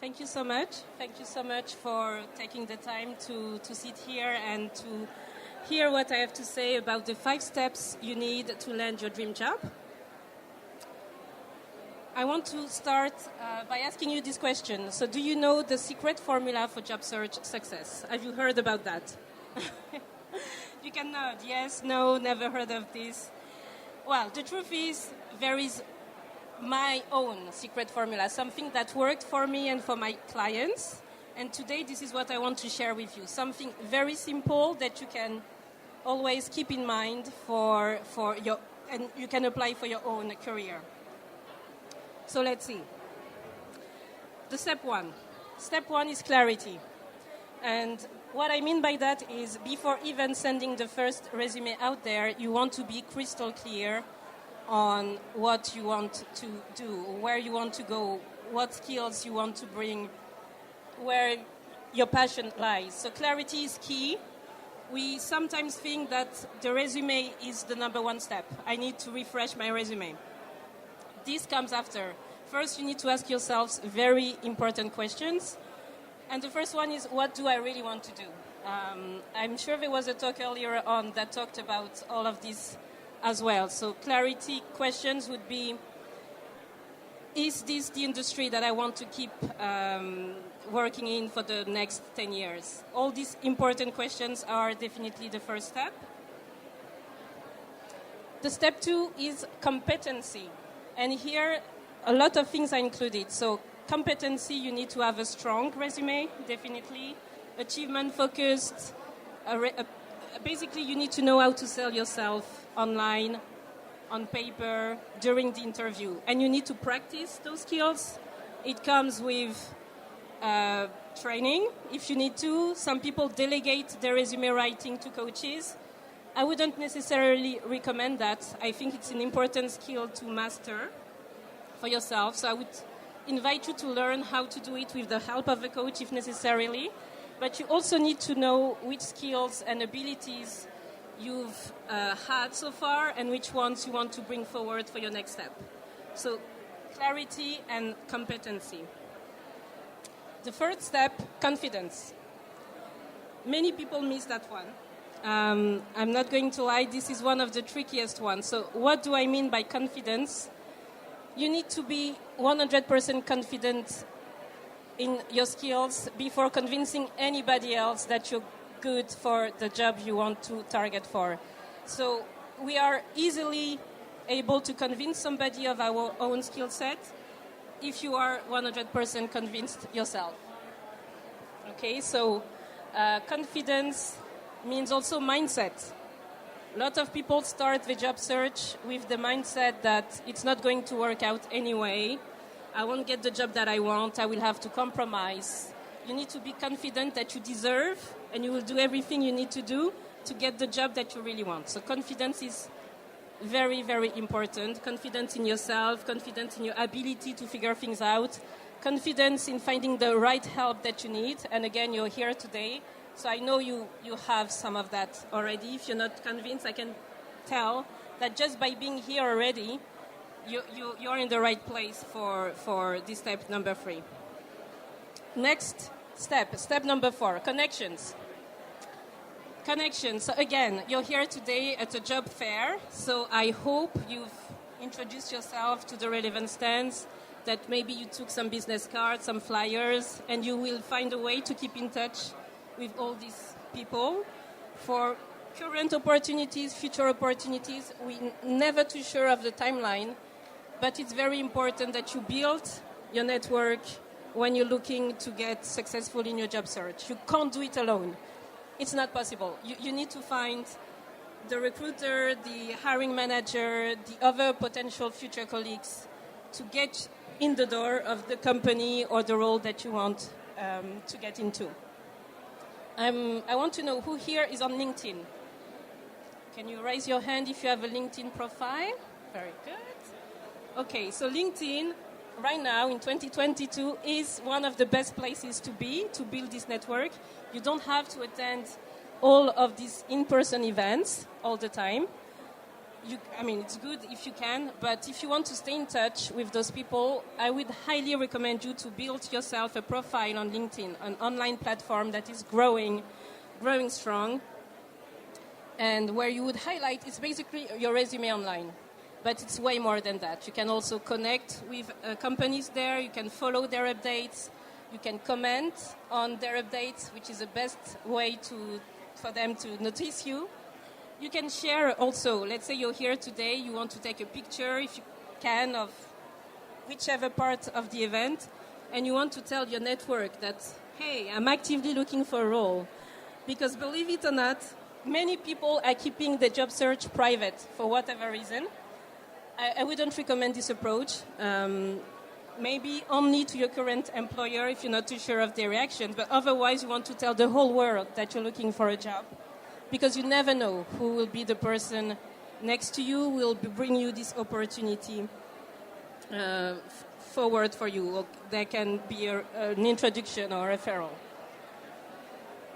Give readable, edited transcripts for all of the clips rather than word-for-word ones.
Thank you so much. Thank you so much for taking the time to sit here and to hear what I have to say about the 5 steps you need to land your dream job. I want to start by asking you this question. So do you know the secret formula for job search success? Have you heard about that? You can nod. Yes, no, never heard of this. Well, the truth is, there is my own secret formula, something that worked for me and for my clients. And today, this is what I want to share with you. Something very simple that you can always keep in mind for your, and you can apply for your own career. So let's see. The step 1. Step 1 is clarity. And what I mean by that is before even sending the first resume out there, you want to be crystal clear on what you want to do, where you want to go, what skills you want to bring, where your passion lies. So clarity is key. We sometimes think that the resume is the number 1 step. I need to refresh my resume. This comes after. First, you need to ask yourselves very important questions. And the first one is, what do I really want to do? I'm sure there was a talk earlier on that talked about all of this as well. So clarity questions would be, is this the industry that I want to keep working in for the next 10 years? All these important questions are definitely the first step. The step 2 is competency. And here, a lot of things are included. So competency, you need to have a strong resume, definitely. Achievement-focused. Basically, you need to know how to sell yourself online, on paper, during the interview. And you need to practice those skills. It comes with training, if you need to. Some people delegate their resume writing to coaches. I wouldn't necessarily recommend that. I think it's an important skill to master for yourself. So I would invite you to learn how to do it with the help of a coach if necessarily. But you also need to know which skills and abilities you've had so far and which ones you want to bring forward for your next step. So clarity and competency. The third step, confidence. Many people miss that one. I'm not going to lie, this is one of the trickiest ones. So what do I mean by confidence? You need to be 100% confident in your skills before convincing anybody else that you're good for the job you want to target for. So we are easily able to convince somebody of our own skill set if you are 100% convinced yourself. Okay, so confidence means also mindset. A lot of people start the job search with the mindset that it's not going to work out anyway. I won't get the job that I want. I will have to compromise. You need to be confident that you deserve and you will do everything you need to do to get the job that you really want. So confidence is very, very important. Confidence in yourself, confidence in your ability to figure things out, confidence in finding the right help that you need. And again, you're here today. So I know you have some of that already. If you're not convinced, I can tell that just by being here already, you're in the right place for this step number 3. Next step number 4, connections. Connections. So again, you're here today at a job fair. So I hope you've introduced yourself to the relevant stands, that maybe you took some business cards, some flyers, and you will find a way to keep in touch with all these people for current opportunities, future opportunities. We're never too sure of the timeline, but it's very important that you build your network when you're looking to get successful in your job search. You can't do it alone. It's not possible. You need to find the recruiter, the hiring manager, the other potential future colleagues to get in the door of the company or the role that you want to get into. I want to know who here is on LinkedIn. Can you raise your hand if you have a LinkedIn profile? Very good. Okay, so LinkedIn right now in 2022 is one of the best places to be to build this network. You don't have to attend all of these in-person events all the time. it's good if you can, but if you want to stay in touch with those people, I would highly recommend you to build yourself a profile on LinkedIn, an online platform that is growing strong, and where you would highlight, it's basically your resume online, but it's way more than that. You can also connect with companies there, you can follow their updates, you can comment on their updates, which is the best way for them to notice you. You can share also, let's say you're here today, you want to take a picture, if you can, of whichever part of the event, and you want to tell your network that, hey, I'm actively looking for a role. Because believe it or not, many people are keeping the job search private for whatever reason. I wouldn't recommend this approach. Maybe only to your current employer if you're not too sure of their reactions, but otherwise you want to tell the whole world that you're looking for a job. Because you never know who will be the person next to you, will bring you this opportunity forward for you. There can be an introduction or a referral.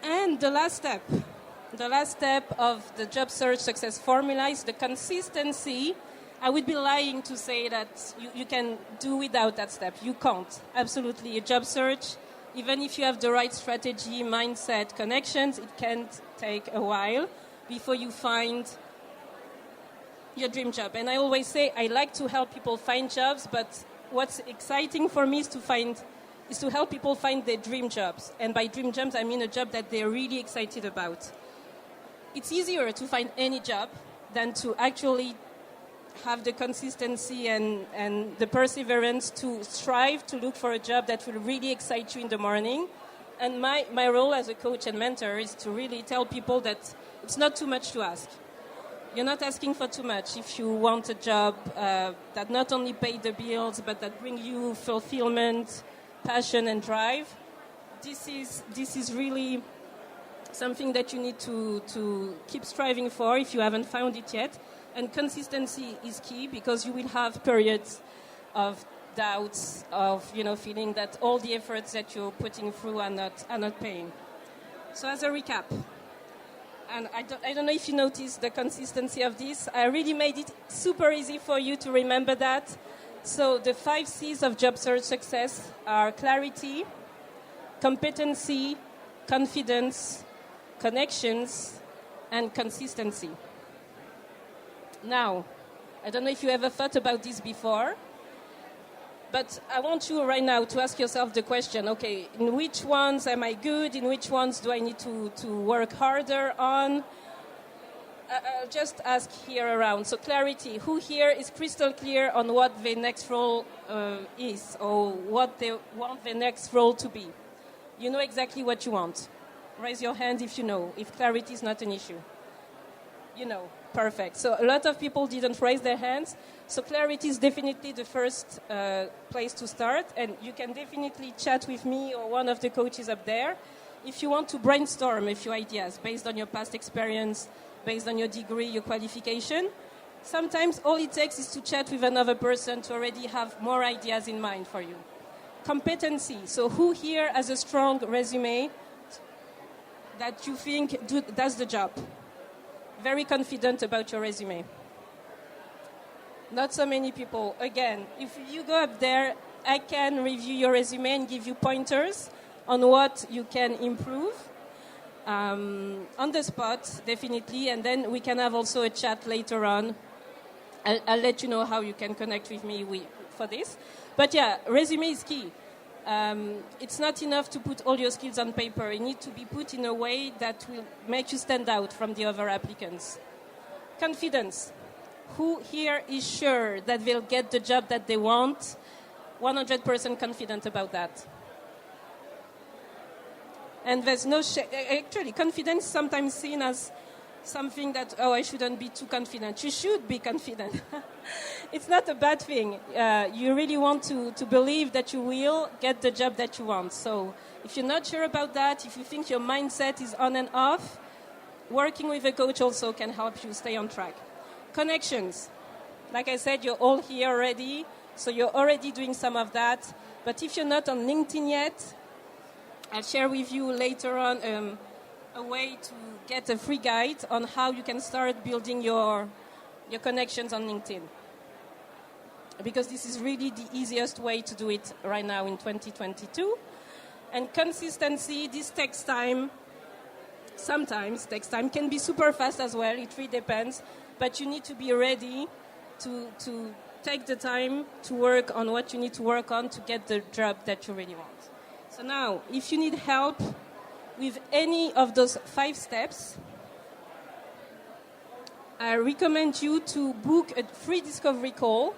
And the last step of the job search success formula is the consistency. I would be lying to say that you can do without that step. You can't. Absolutely. A job search, even if you have the right strategy, mindset, connections, it can take a while before you find your dream job. And I always say I like to help people find jobs, but what's exciting for me is to help people find their dream jobs. And by dream jobs, I mean a job that they're really excited about. It's easier to find any job than to actually have the consistency and the perseverance to strive to look for a job that will really excite you in the morning. And my role as a coach and mentor is to really tell people that it's not too much to ask. You're not asking for too much if you want a job that not only pays the bills, but that brings you fulfillment, passion, and drive. This is really something that you need to keep striving for if you haven't found it yet. And consistency is key, because you will have periods of doubts, of feeling that all the efforts that you're putting through are not paying. So as a recap, and I don't know if you noticed the consistency of this, I really made it super easy for you to remember that. So the 5 C's of job search success are clarity, competency, confidence, connections, and consistency. Now, I don't know if you ever thought about this before, but I want you right now to ask yourself the question, okay, in which ones am I good? In which ones do I need to work harder on? I'll just ask here around. So clarity, who here is crystal clear on what the next role is, or what they want the next role to be? You know exactly what you want. Raise your hand if you know, if clarity is not an issue. You know. Perfect. So a lot of people didn't raise their hands. So clarity is definitely the first place to start. And you can definitely chat with me or one of the coaches up there if you want to brainstorm a few ideas based on your past experience, based on your degree, your qualification. Sometimes all it takes is to chat with another person to already have more ideas in mind for you. Competency. So who here has a strong resume that you think does the job? Very confident about your resume. Not so many people. Again, if you go up there, I can review your resume and give you pointers on what you can improve on the spot, definitely. And then we can have also a chat later on. I'll let you know how you can connect with me for this. But yeah, resume is key. It's not enough to put all your skills on paper. It needs to be put in a way that will make you stand out from the other applicants. Confidence. Who here is sure that they'll get the job that they want? 100% confident about that. And there's no actually, confidence is sometimes seen as something that, I shouldn't be too confident. You should be confident. It's not a bad thing. You really want to believe that you will get the job that you want. So if you're not sure about that, if you think your mindset is on and off, working with a coach also can help you stay on track. Connections. Like I said, you're all here already, so you're already doing some of that. But if you're not on LinkedIn yet, I'll share with you later on a way to get a free guide on how you can start building your your connections on LinkedIn. Because this is really the easiest way to do it right now in 2022. And consistency, this takes time. Sometimes takes time, can be super fast as well, it really depends. But you need to be ready to take the time to work on what you need to work on to get the job that you really want. So now, if you need help with any of those 5 steps, I recommend you to book a free discovery call.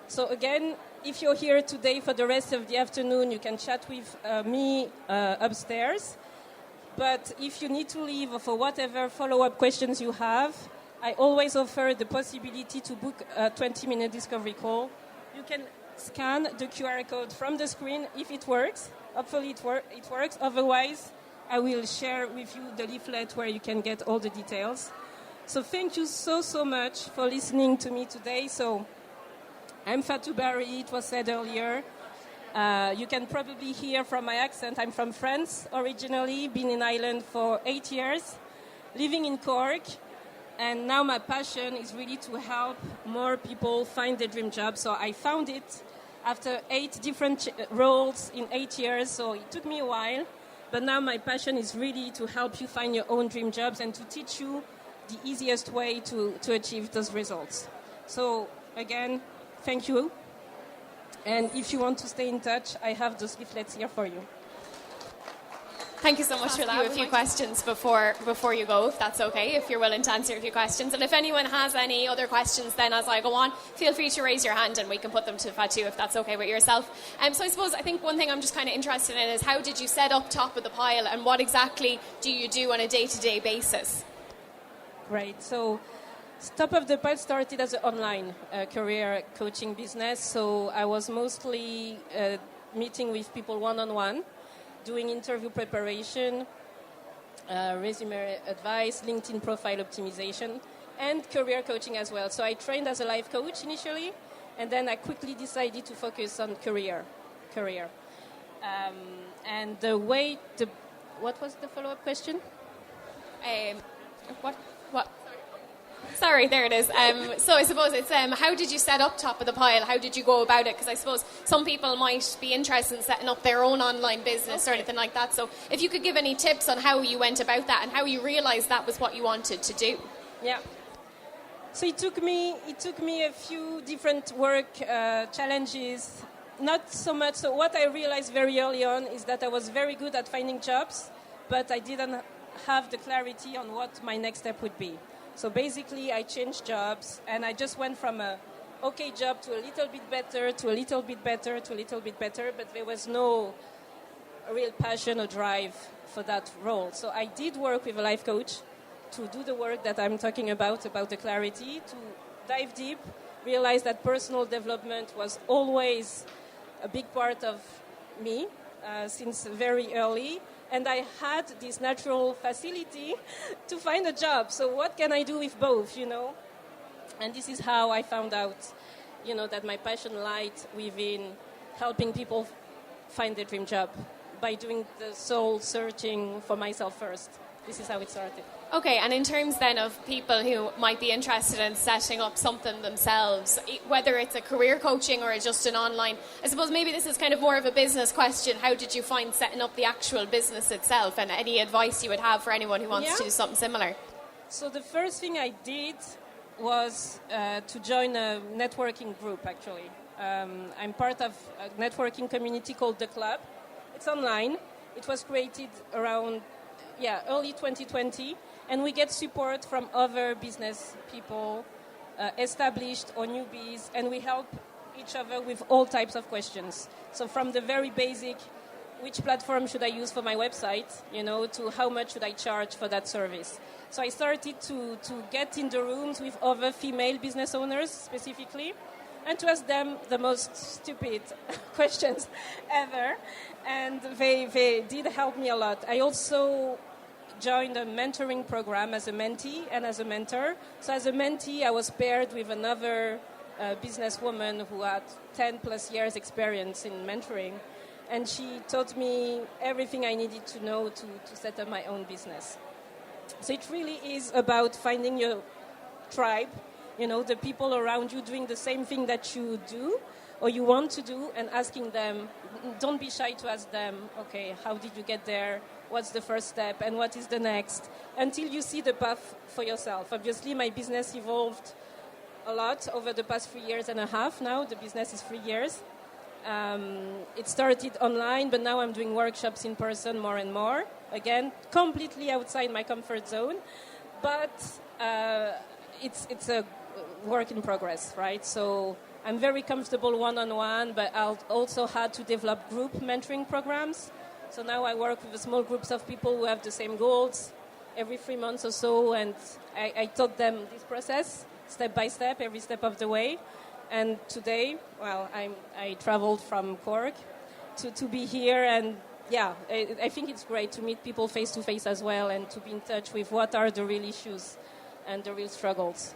So again, if you're here today for the rest of the afternoon, you can chat with me upstairs. But if you need to leave for whatever follow-up questions you have, I always offer the possibility to book a 20-minute discovery call. You can scan the QR code from the screen if it works. Hopefully it works. Otherwise, I will share with you the leaflet where you can get all the details. So thank you so much for listening to me today. So I'm Fatou Barry, it was said earlier. You can probably hear from my accent. I'm from France originally, been in Ireland for 8 years, living in Cork. And now my passion is really to help more people find their dream job. So I found it after 8 different roles in 8 years. So it took me a while. But now my passion is really to help you find your own dream jobs and to teach you the easiest way to achieve those results. So again, thank you. And if you want to stay in touch, I have those leaflets here for you. Thank you so much for that. You a few questions before you go, if that's okay, if you're willing to answer a few questions. And if anyone has any other questions then as I go on, feel free to raise your hand and we can put them to Fatou if that's okay with yourself. So I think one thing I'm just kind of interested in is how did you set up top of the pile and what exactly do you do on a day-to-day basis? Great. So Top of the Pile started as an online career coaching business. So I was mostly meeting with people one-on-one, doing interview preparation, resume advice, LinkedIn profile optimization, and career coaching as well. So I trained as a life coach initially, and then I quickly decided to focus on career. And what was the follow-up question? What? Sorry, there it is. So I suppose it's how did you set up Top of the Pile? How did you go about it? Because I suppose some people might be interested in setting up their own online business or anything like that. So if you could give any tips on how you went about that and how you realised that was what you wanted to do. Yeah. So it took me a few different work challenges. Not so much. So what I realized very early on is that I was very good at finding jobs, but I didn't have the clarity on what my next step would be. So basically, I changed jobs, and I just went from a okay job to a little bit better, to a little bit better, to a little bit better, but there was no real passion or drive for that role. So I did work with a life coach to do the work that I'm talking about the clarity, to dive deep, realize that personal development was always a big part of me since very early. And I had this natural facility to find a job. So what can I do with both, And this is how I found out, that my passion lied within helping people find their dream job by doing the soul searching for myself first. This is how it started. Okay, and in terms then of people who might be interested in setting up something themselves, whether it's a career coaching or just an online, I suppose maybe this is kind of more of a business question. How did you find setting up the actual business itself, and any advice you would have for anyone who wants to do something similar? So the first thing I did was to join a networking group, actually. I'm part of a networking community called The Club. It's online. It was created around early 2020. And we get support from other business people, established or newbies, and we help each other with all types of questions. So from the very basic, which platform should I use for my website, to how much should I charge for that service. So I started to get in the rooms with other female business owners specifically, and to ask them the most stupid questions ever. And they did help me a lot. I also joined a mentoring program as a mentee and as a mentor. So as a mentee, I was paired with another businesswoman who had 10 plus years experience in mentoring. And she taught me everything I needed to know to set up my own business. So it really is about finding your tribe the people around you doing the same thing that you do or you want to do, and asking them, don't be shy to ask them, okay, how did you get there? What's the first step and what is the next? Until you see the path for yourself. Obviously, my business evolved a lot over the past 3 years and a half now. The business is 3 years. It started online, but now I'm doing workshops in person more and more. Again, completely outside my comfort zone. But it's a work in progress, right? So I'm very comfortable one-on-one, but I've also had to develop group mentoring programs. So now I work with small groups of people who have the same goals every 3 months or so, and I taught them this process step by step, every step of the way. And today, well, I traveled from Cork to be here, and yeah, I think it's great to meet people face to face as well, and to be in touch with what are the real issues and the real struggles.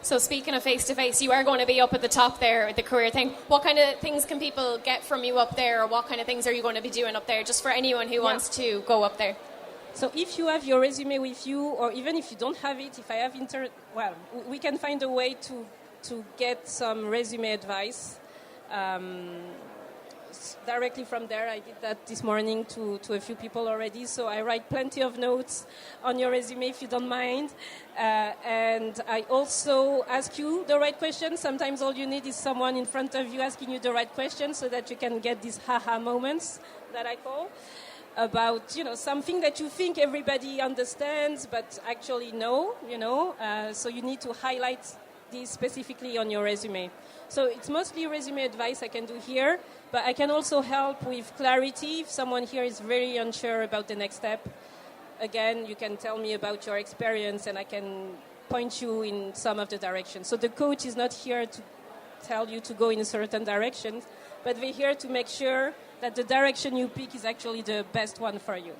So speaking of face-to-face, you are going to be up at the top there at the career thing. What kind of things can people get from you up there, or what kind of things are you going to be doing up there, just for anyone who wants to go up there? So if you have your resume with you, or even if you don't have it, if I have we can find a way to get some resume advice directly from there. I did that this morning to a few people already. So I write plenty of notes on your resume if you don't mind. And I also ask you the right questions. Sometimes all you need is someone in front of you asking you the right questions so that you can get these haha moments that I call about, something that you think everybody understands, but actually no, so you need to highlight this specifically on your resume. So it's mostly resume advice I can do here, but I can also help with clarity. If someone here is very unsure about the next step, again, you can tell me about your experience and I can point you in some of the directions. So the coach is not here to tell you to go in a certain direction, but we're here to make sure that the direction you pick is actually the best one for you.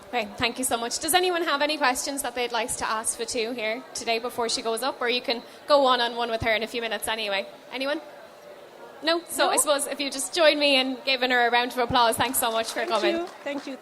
Okay, thank you so much. Does anyone have any questions that they'd like to ask Fatou here today before she goes up? Or you can go one-on-one with her in a few minutes anyway. Anyone? No? So I suppose if you just join me in giving her a round of applause. Thanks so much for coming. Thank you.